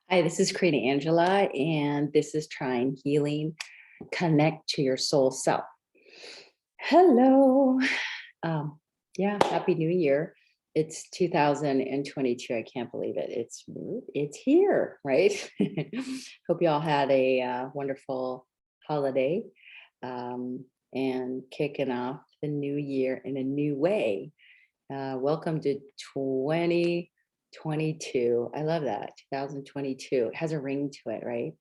Hi, this is Corina Angela, and this is Trine Healing. Connect to your soul self. Hello. Um, yeah, happy New Year. It's 2022. I can't believe it. It's here, right? Hope you all had a wonderful holiday and kicking off the new year in a new way. Welcome to 2022. I love that. 2022. It has a ring to it, right?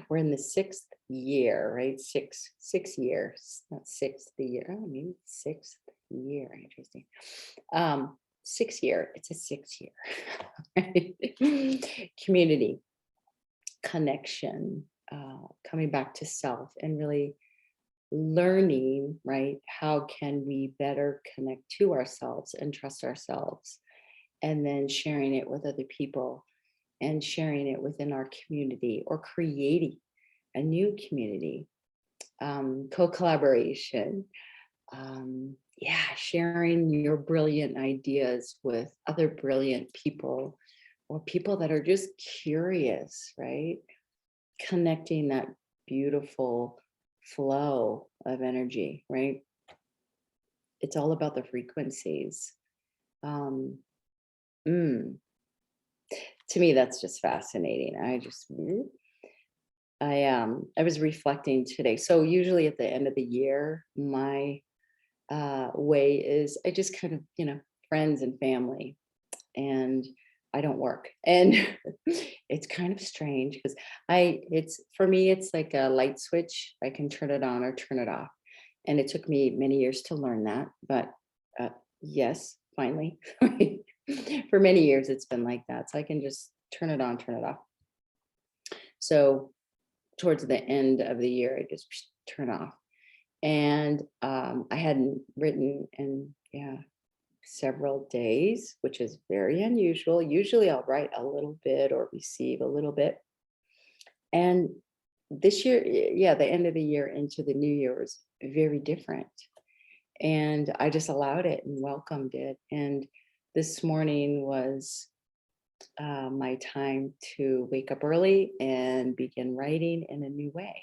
We're in the sixth year, right? Six years, not sixth year. Oh, maybe sixth year. Interesting. Sixth year. It's a 6 year. Right? Community, connection, coming back to self, and really learning, right? How can we better connect to ourselves and trust ourselves? And then sharing it with other people and sharing it within our community or creating a new community, co-collaboration, sharing your brilliant ideas with other brilliant people or people that are just curious, right? Connecting that beautiful flow of energy, right? It's all about the frequencies. Um, mm, to me, that's just fascinating. I was reflecting today. So usually at the end of the year, my way is I just kind of, friends and family, and I don't work. And it's kind of strange because it's for me, it's like a light switch. I can turn it on or turn it off. And it took me many years to learn that. But yes, finally, for many years, it's been like that. So I can just turn it on, turn it off. So towards the end of the year, I just turn off. And I hadn't written in several days, which is very unusual. Usually I'll write a little bit or receive a little bit. And this year, the end of the year into the new year was very different. And I just allowed it and welcomed it. And this morning was my time to wake up early and begin writing in a new way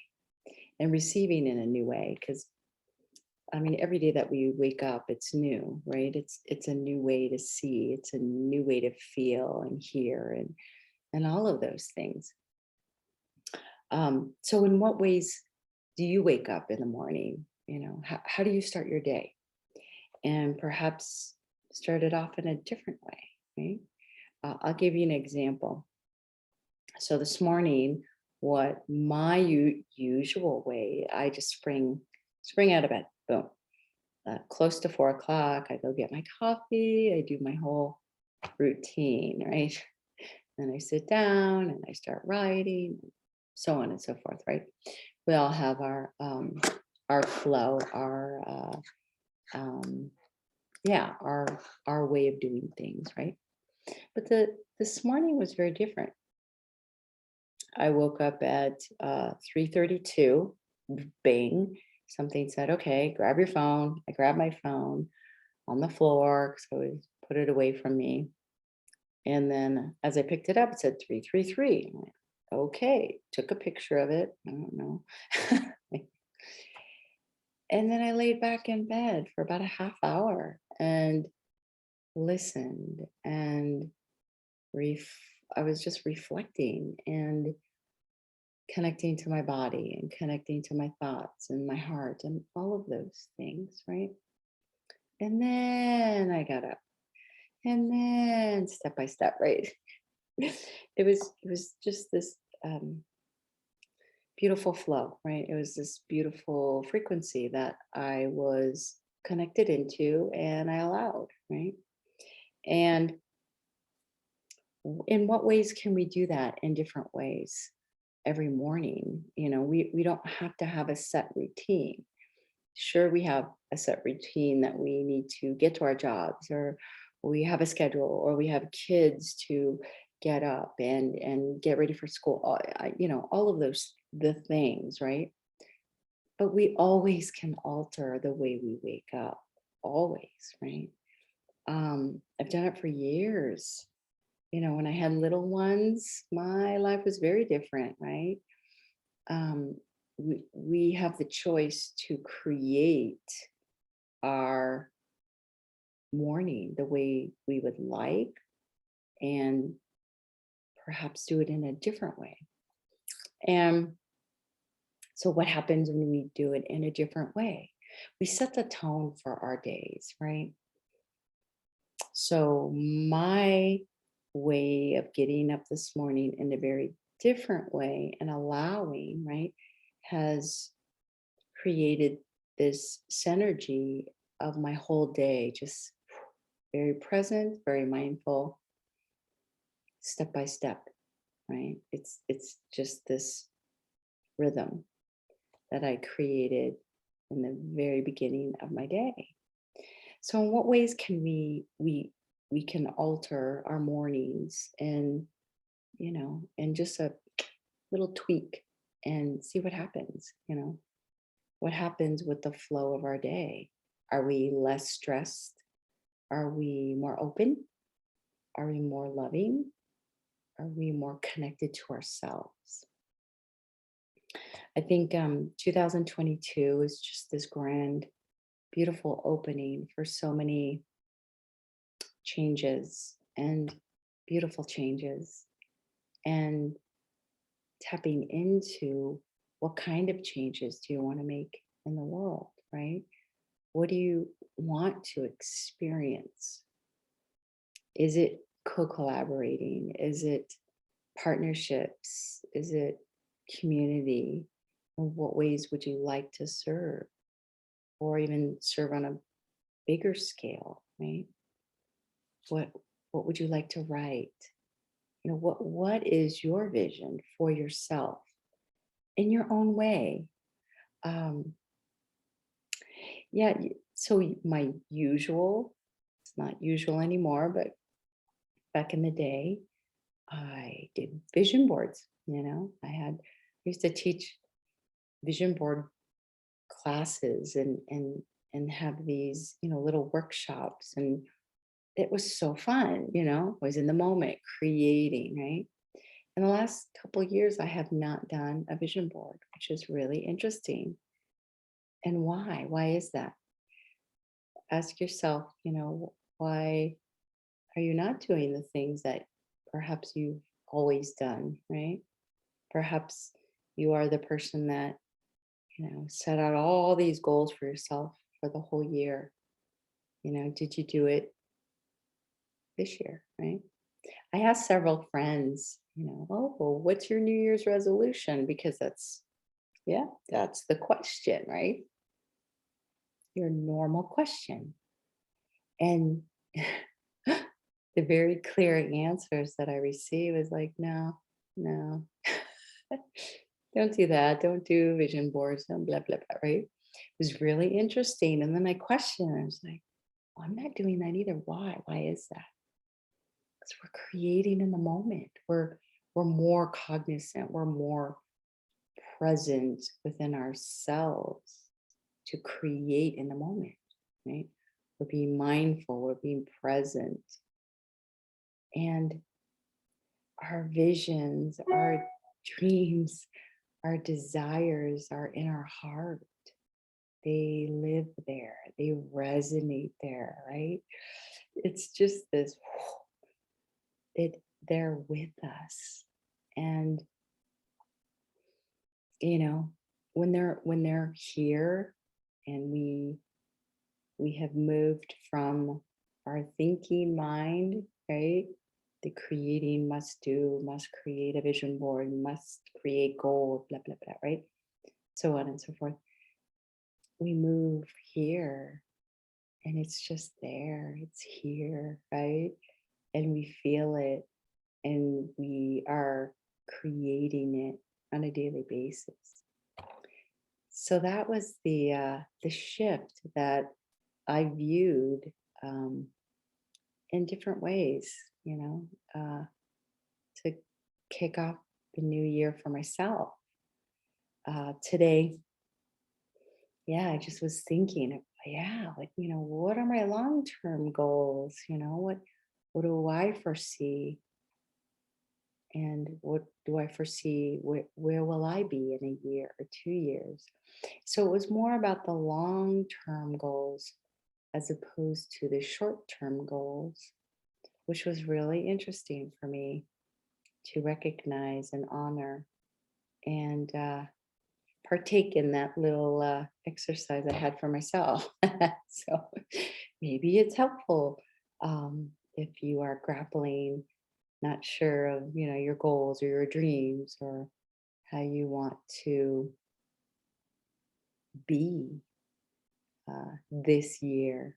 and receiving in a new way. Because I mean, every day that we wake up, it's new, right? It's a new way to see, it's a new way to feel and hear and all of those things. So in what ways do you wake up in the morning? How do you start your day? And perhaps start it off in a different way, right? I'll give you an example. So this morning, what my usual way, I just spring out of bed, boom. Close to 4 o'clock, I go get my coffee, I do my whole routine, right? Then I sit down and I start writing, so on and so forth, right? We all have our flow, our way of doing things, right? But this morning was very different. I woke up at 3:32, bing, something said, okay, grab your phone. I grabbed my phone on the floor, so I put it away from me. And then as I picked it up, it said 333. Okay, took a picture of it. I don't know. And then I laid back in bed for about a half hour and listened and I was just reflecting and connecting to my body and connecting to my thoughts and my heart and all of those things, right? And then I got up and then step by step, right? It was just this beautiful flow, right? It was this beautiful frequency that I was connected into and I allowed, right? And in what ways can we do that in different ways every morning? We don't have to have a set routine. Sure, we have a set routine that we need to get to our jobs, or we have a schedule, or we have kids to get up and get ready for school, all of the things, right? But we always can alter the way we wake up, always, right? I've done it for years. when I had little ones, my life was very different, right? Um, we have the choice to create our morning the way we would like, and perhaps do it in a different way. And so, what happens when we do it in a different way? We set the tone for our days, right? So, my way of getting up this morning in a very different way and allowing, right, has created this synergy of my whole day, just very present, very mindful, step by step, right? It's just this rhythm that I created in the very beginning of my day. So in what ways can we can alter our mornings and and just a little tweak and see what happens, what happens with the flow of our day? Are we less stressed? Are we more open? Are we more loving? Are we more connected to ourselves? I think 2022 is just this grand, beautiful opening for so many changes and beautiful changes, and tapping into what kind of changes do you want to make in the world, right? What do you want to experience? Is it co-collaborating? Is it partnerships? Is it community? In what ways would you like to serve, or even serve on a bigger scale, right? What what would you like to write? What is your vision for yourself in your own way? Um, yeah, so my usual, it's not usual anymore, but back in the day, I did vision boards. I used to teach vision board classes and have these, little workshops, and it was so fun, I was in the moment creating, right? In the last couple of years, I have not done a vision board, which is really interesting. And why? Why is that? Ask yourself, why are you not doing the things that perhaps you've always done, right? Perhaps you are the person that, set out all these goals for yourself for the whole year. Did you do it this year, right? I asked several friends, oh, well, what's your New Year's resolution? Because that's the question, right? Your normal question. And the very clear answers that I receive is like, no, no, don't do that. Don't do vision boards. Don't blah, blah, blah, right? It was really interesting. And then I questioned, I was like, well, I'm not doing that either. Why? Why is that? Because we're creating in the moment. We're more cognizant. We're more present within ourselves to create in the moment, right? We're being mindful. We're being present. And our visions, our dreams, our desires are in our heart. They live there. They resonate there, right? It's just this, they're with us. And when they're here, and we have moved from our thinking mind, right? The creating, must create a vision board, must create goals, blah, blah, blah, right? So on and so forth. We move here, and it's just there, it's here, right? And we feel it, and we are creating it on a daily basis. So that was the shift that I viewed in different ways, to kick off the new year for myself. Today, yeah, I just was thinking, yeah, like, what are my long-term goals? What do I foresee? And what do I foresee? Where will I be in a year or 2 years? So it was more about the long-term goals as opposed to the short-term goals, which was really interesting for me to recognize and honor and partake in that little exercise I had for myself. So maybe it's helpful if you are grappling, not sure of your goals or your dreams or how you want to be this year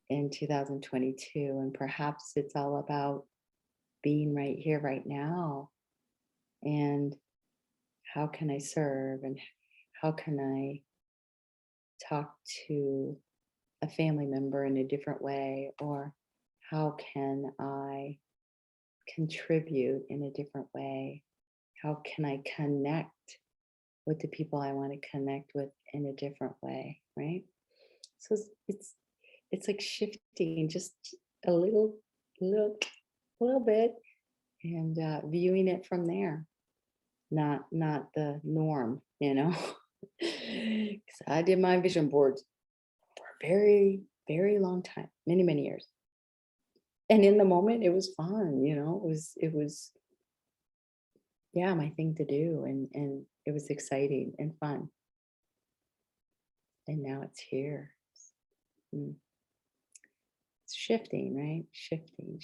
in 2022. And perhaps it's all about being right here, right now. And how can I serve? And how can I talk to a family member in a different way? Or how can I contribute in a different way? How can I connect with the people I want to connect with in a different way? Right. So it's like shifting just a little bit and viewing it from there, not the norm, 'Cause I did my vision boards for a very, very long time, many years. And in the moment, it was fun, it was yeah, my thing to do, and it was exciting and fun. And now it's here. Mm, It's shifting, right? Shifting.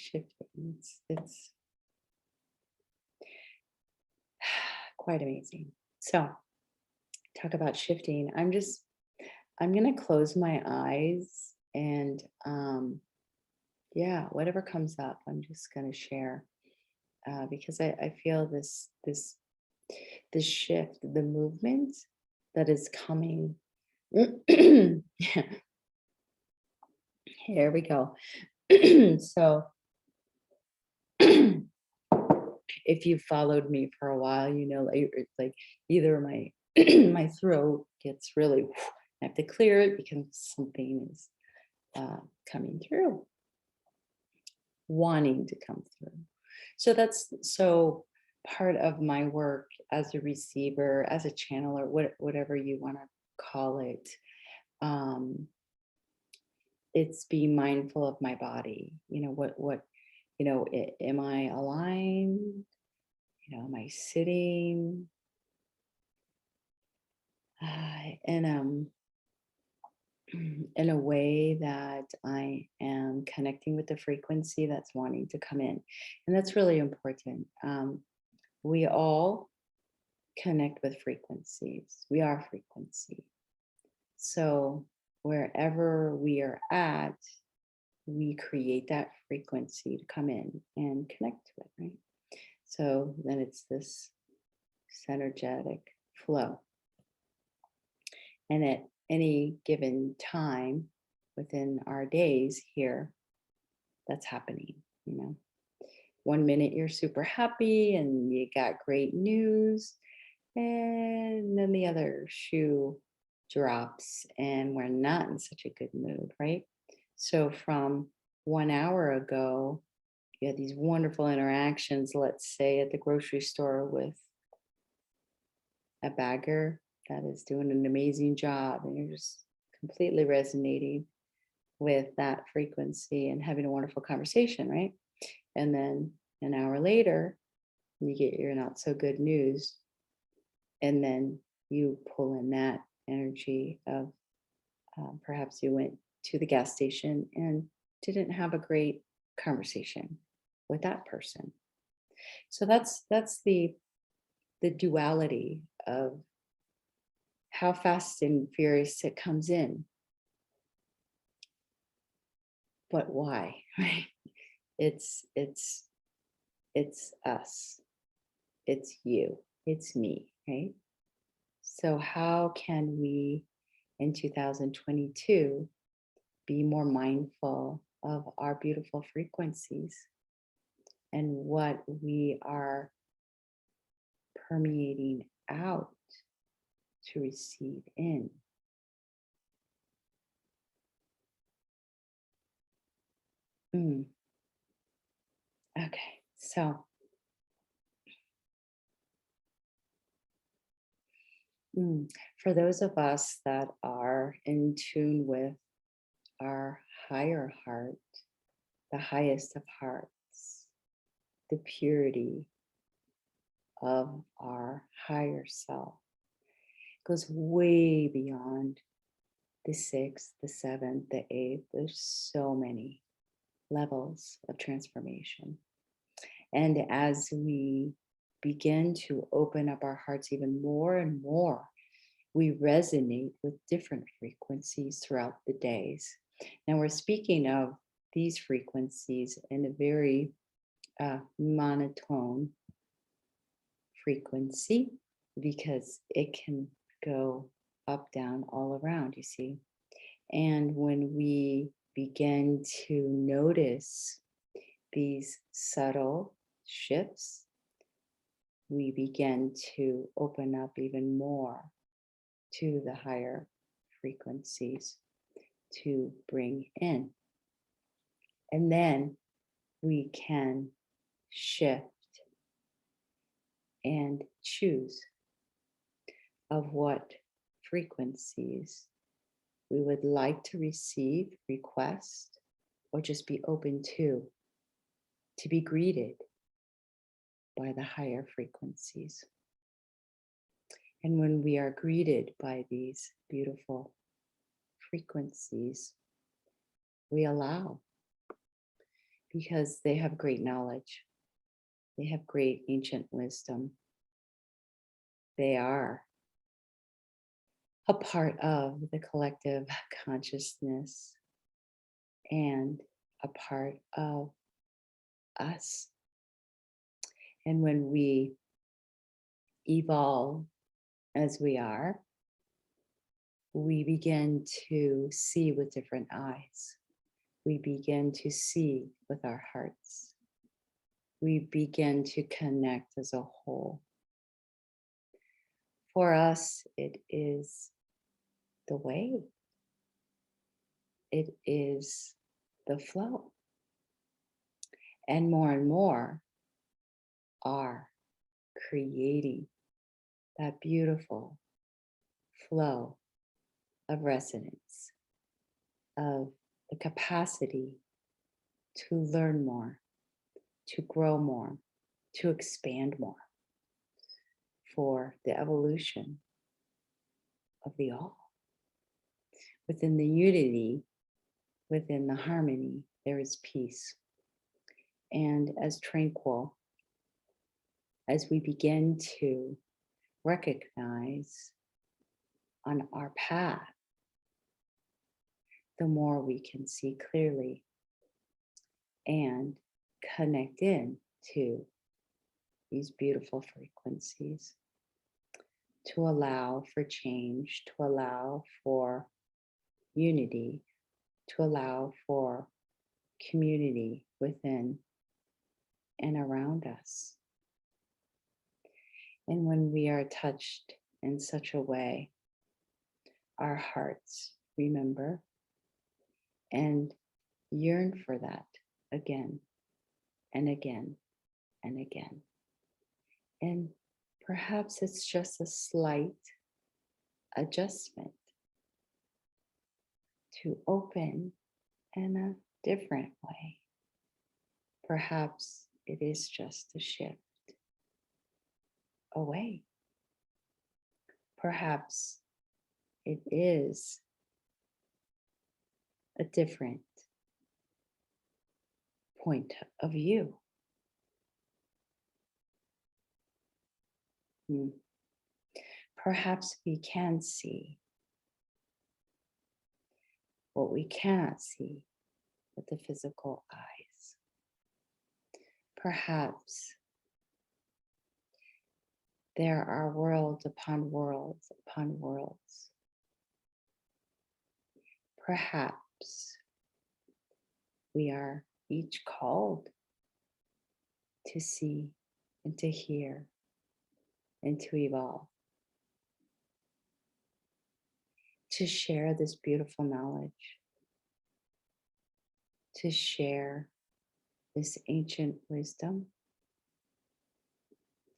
It's quite amazing. So, talk about shifting. I'm gonna close my eyes and yeah, whatever comes up, I'm just gonna share because I feel this shift, the movement that is coming. Here we go. So if you've followed me for a while, it's like either my my throat gets really, I have to clear it because something is coming through, wanting to come through. So that's so part of my work as a receiver, as a channeler, whatever you want to call it. Um, it's being mindful of my body. Am I aligned? Am I sitting? And in a way that I am connecting with the frequency that's wanting to come in. And that's really important. We all connect with frequencies. We are frequency. So wherever we are at, we create that frequency to come in and connect to it, right? So then it's this synergetic flow. And at any given time within our days here, that's happening. 1 minute you're super happy and you got great news, and then the other shoe drops and we're not in such a good mood, right? So from 1 hour ago, you had these wonderful interactions, let's say at the grocery store with a bagger that is doing an amazing job, and you're just completely resonating with that frequency and having a wonderful conversation, right? And then an hour later, you get your not so good news, and then you pull in that energy of perhaps you went to the gas station and didn't have a great conversation with that person. So that's the duality of how fast and furious it comes in, but why, right? It's us, it's you, it's me, right? So how can we in 2022 be more mindful of our beautiful frequencies and what we are permeating out to receive in? Okay, so For those of us that are in tune with our higher heart, the highest of hearts, the purity of our higher self goes way beyond the sixth, the seventh, the eighth. There's so many levels of transformation. And as we begin to open up our hearts even more and more, we resonate with different frequencies throughout the days. Now, we're speaking of these frequencies in a very monotone frequency because it can go up, down, all around, you see. And when we begin to notice these subtle shifts, we begin to open up even more to the higher frequencies to bring in. And then we can shift and choose of what frequencies we would like to receive, request, or just be open to be greeted by the higher frequencies. And when we are greeted by these beautiful frequencies, we allow, because they have great knowledge, they have great ancient wisdom. They are a part of the collective consciousness and a part of us. And when we evolve as we are, we begin to see with different eyes. We begin to see with our hearts. We begin to connect as a whole. For us, it is the way. It is the flow. And more are creating that beautiful flow of resonance, of the capacity to learn more, to grow more, to expand more for the evolution of the all. Within the unity, within the harmony, there is peace. And as tranquil as we begin to recognize on our path, the more we can see clearly and connect in to these beautiful frequencies, to allow for change, to allow for unity, to allow for community within and around us. And when we are touched in such a way, our hearts remember and yearn for that again and again and again. And perhaps it's just a slight adjustment to open in a different way. Perhaps it is just a shift away. Perhaps it is a different point of view. Perhaps we can see what we cannot see with the physical eyes. Perhaps there are worlds upon worlds upon worlds. Perhaps we are each called to see and to hear and to evolve, to share this beautiful knowledge, to share this ancient wisdom,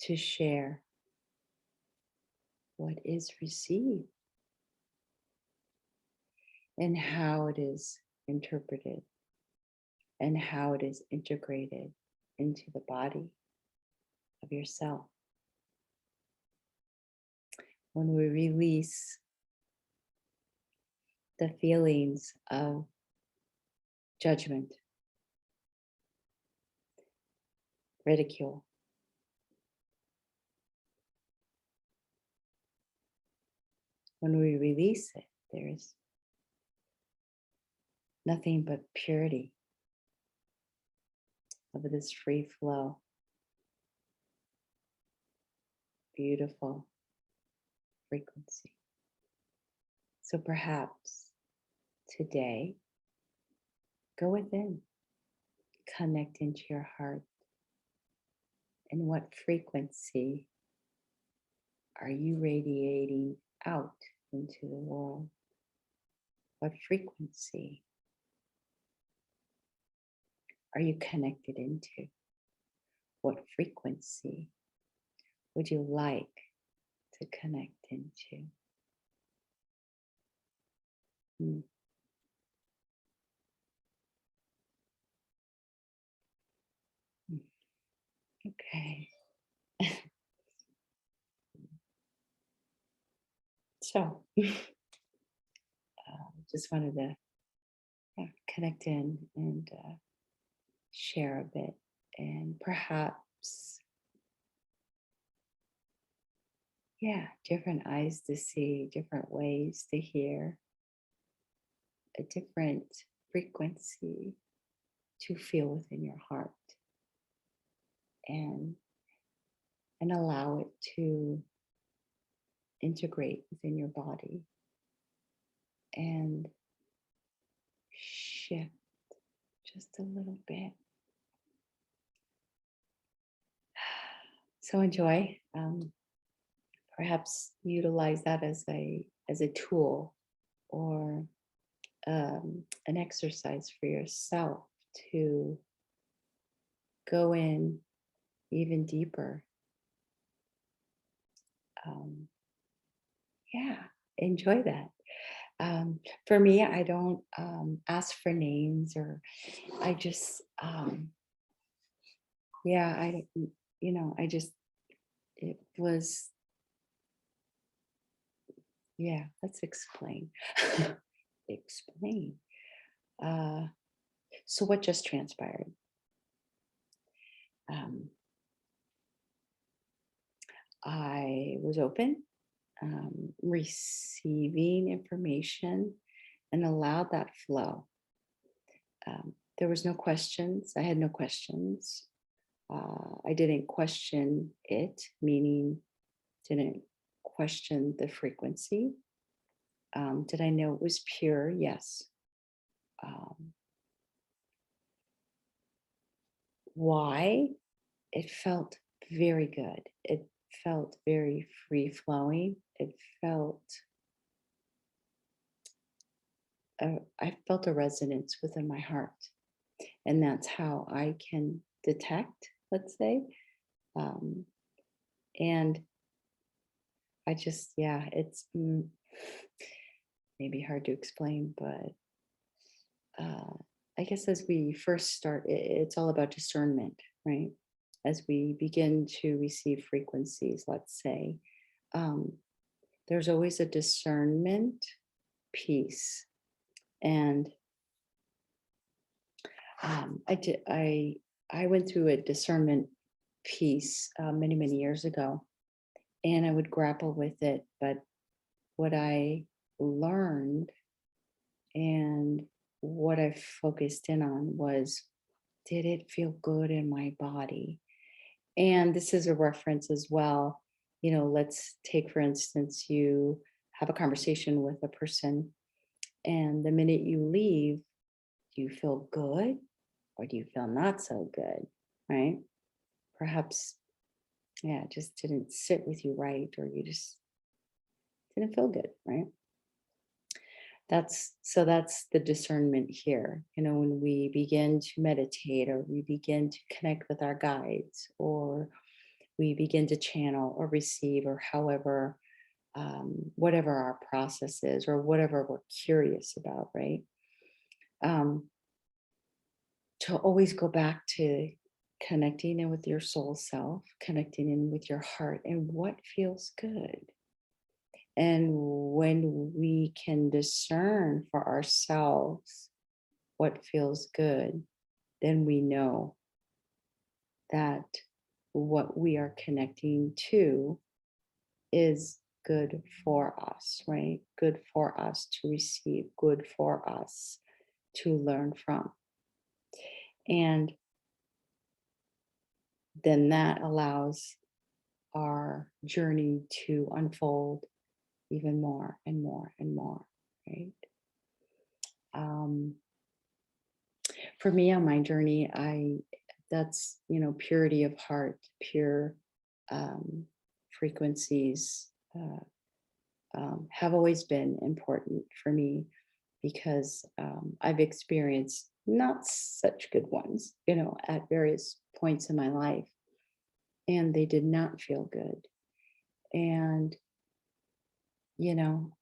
to share what is received and how it is interpreted and how it is integrated into the body of yourself. When we release the feelings of judgment, ridicule, when we release it, there's nothing but purity of this free flow, beautiful frequency. So perhaps today, go within, connect into your heart. And what frequency are you radiating out into the world? What frequency are you connected into? What frequency would you like to connect into? Okay. So, just wanted to connect in and share a bit, and perhaps, different eyes to see, different ways to hear, a different frequency to feel within your heart, and allow it to integrate within your body and shift just a little bit. So enjoy. Perhaps utilize that as a tool or an exercise for yourself to go in even deeper. Enjoy that. For me, I don't ask for names, or I just, I just, it was, let's explain. Explain. So what just transpired? I was open, receiving information, and allowed that flow. There was no questions. I had no questions. I didn't question it, meaning didn't question the frequency. Did I know it was pure? Yes. Why? It felt very good. It felt very free flowing. It felt, I felt a resonance within my heart. And that's how I can detect, let's say. And I just, it's maybe hard to explain, but I guess as we first start, it's all about discernment, right? As we begin to receive frequencies, let's say, there's always a discernment piece. And I went through a discernment piece many, many years ago, and I would grapple with it. But what I learned and what I focused in on was, did it feel good in my body? And this is a reference as well. Let's take, for instance, you have a conversation with a person, and the minute you leave, do you feel good or do you feel not so good, right? Perhaps, it just didn't sit with you right, or you just didn't feel good, right? That's the discernment here. When we begin to meditate, or we begin to connect with our guides, or we begin to channel or receive, or however whatever our process is or whatever we're curious about, right? Um, to always go back to connecting in with your soul self, connecting in with your heart and what feels good. And when we can discern for ourselves what feels good, then we know that what we are connecting to is good for us, right? Good for us to receive, good for us to learn from. And then that allows our journey to unfold even more and more and more, right? Um, for me on my journey, that's, purity of heart, pure um, frequencies have always been important for me because I've experienced not such good ones, at various points in my life, and they did not feel good. And,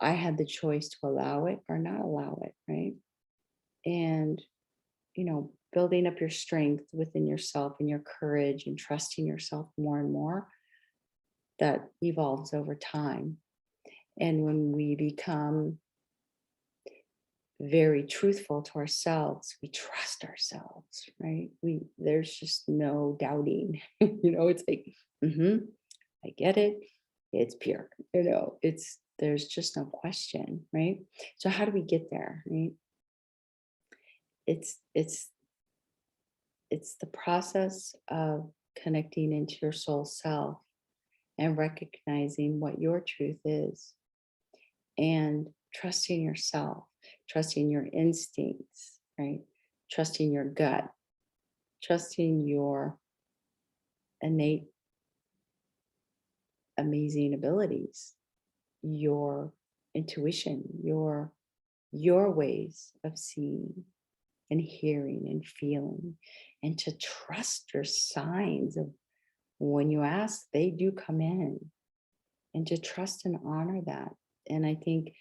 I had the choice to allow it or not allow it, right? And, building up your strength within yourself and your courage and trusting yourself more and more, that evolves over time. And when we become very truthful to ourselves, we trust ourselves, right? There's just no doubting. It's like, I get it. It's pure. There's just no question, right? So how do we get there, right? It's it's it's the process of connecting into your soul self and recognizing what your truth is and trusting yourself, trusting your instincts, right? Trusting your gut, trusting your innate amazing abilities, your intuition, your ways of seeing and hearing and feeling, and to trust your signs of when you ask, they do come in, and to trust and honor that. And I think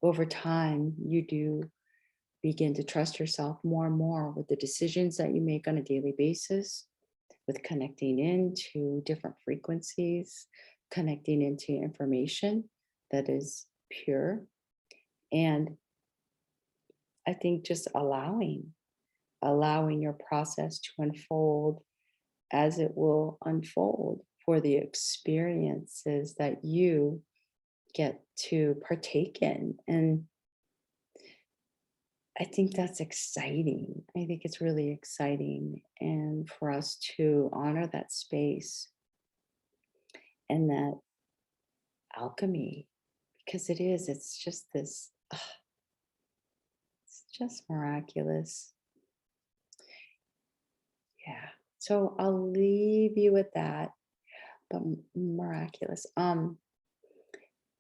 over time, you do begin to trust yourself more and more with the decisions that you make on a daily basis, with connecting into different frequencies, connecting into information that is pure. And I think just allowing your process to unfold as it will unfold for the experiences that you get to partake in. And I think that's exciting. I think it's really exciting. And for us to honor that space and that alchemy, because it's just this, it's just miraculous. Yeah. So I'll leave you with that, but miraculous.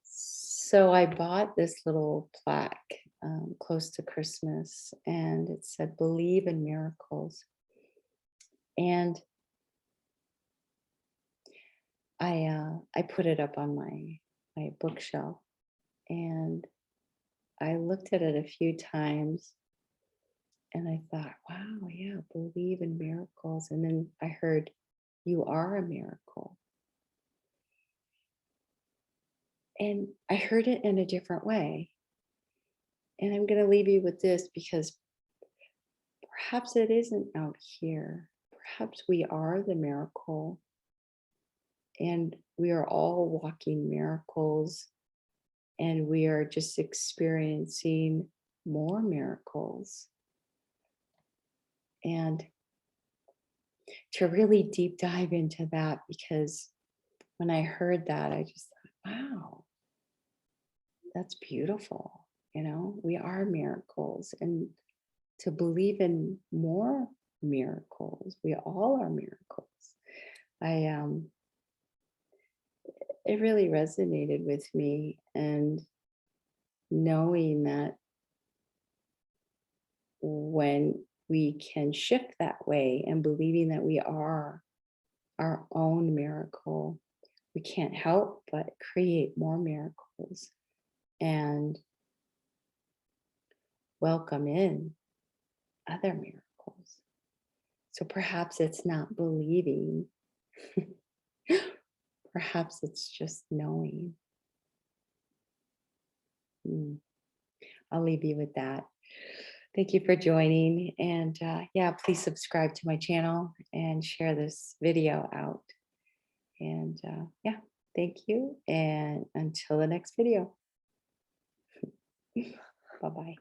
So I bought this little plaque close to Christmas, and it said, "Believe in miracles." And I put it up on my bookshelf, and I looked at it a few times, and I thought, wow, yeah, believe in miracles. And then I heard, "You are a miracle." And I heard it in a different way. And I'm going to leave you with this because perhaps it isn't out here. Perhaps we are the miracle, and we are all walking miracles, and we are just experiencing more miracles. And to really deep dive into that, because when I heard that, I just thought, wow, that's beautiful. We are miracles, and to believe in more miracles, we all are miracles. I It really resonated with me, and knowing that when we can shift that way and believing that we are our own miracle, we can't help but create more miracles and welcome in other miracles. So perhaps it's not believing, perhaps it's just knowing. I'll leave you with that. Thank you for joining. And yeah, please subscribe to my channel and share this video out. And yeah, thank you. And until the next video. Bye-bye.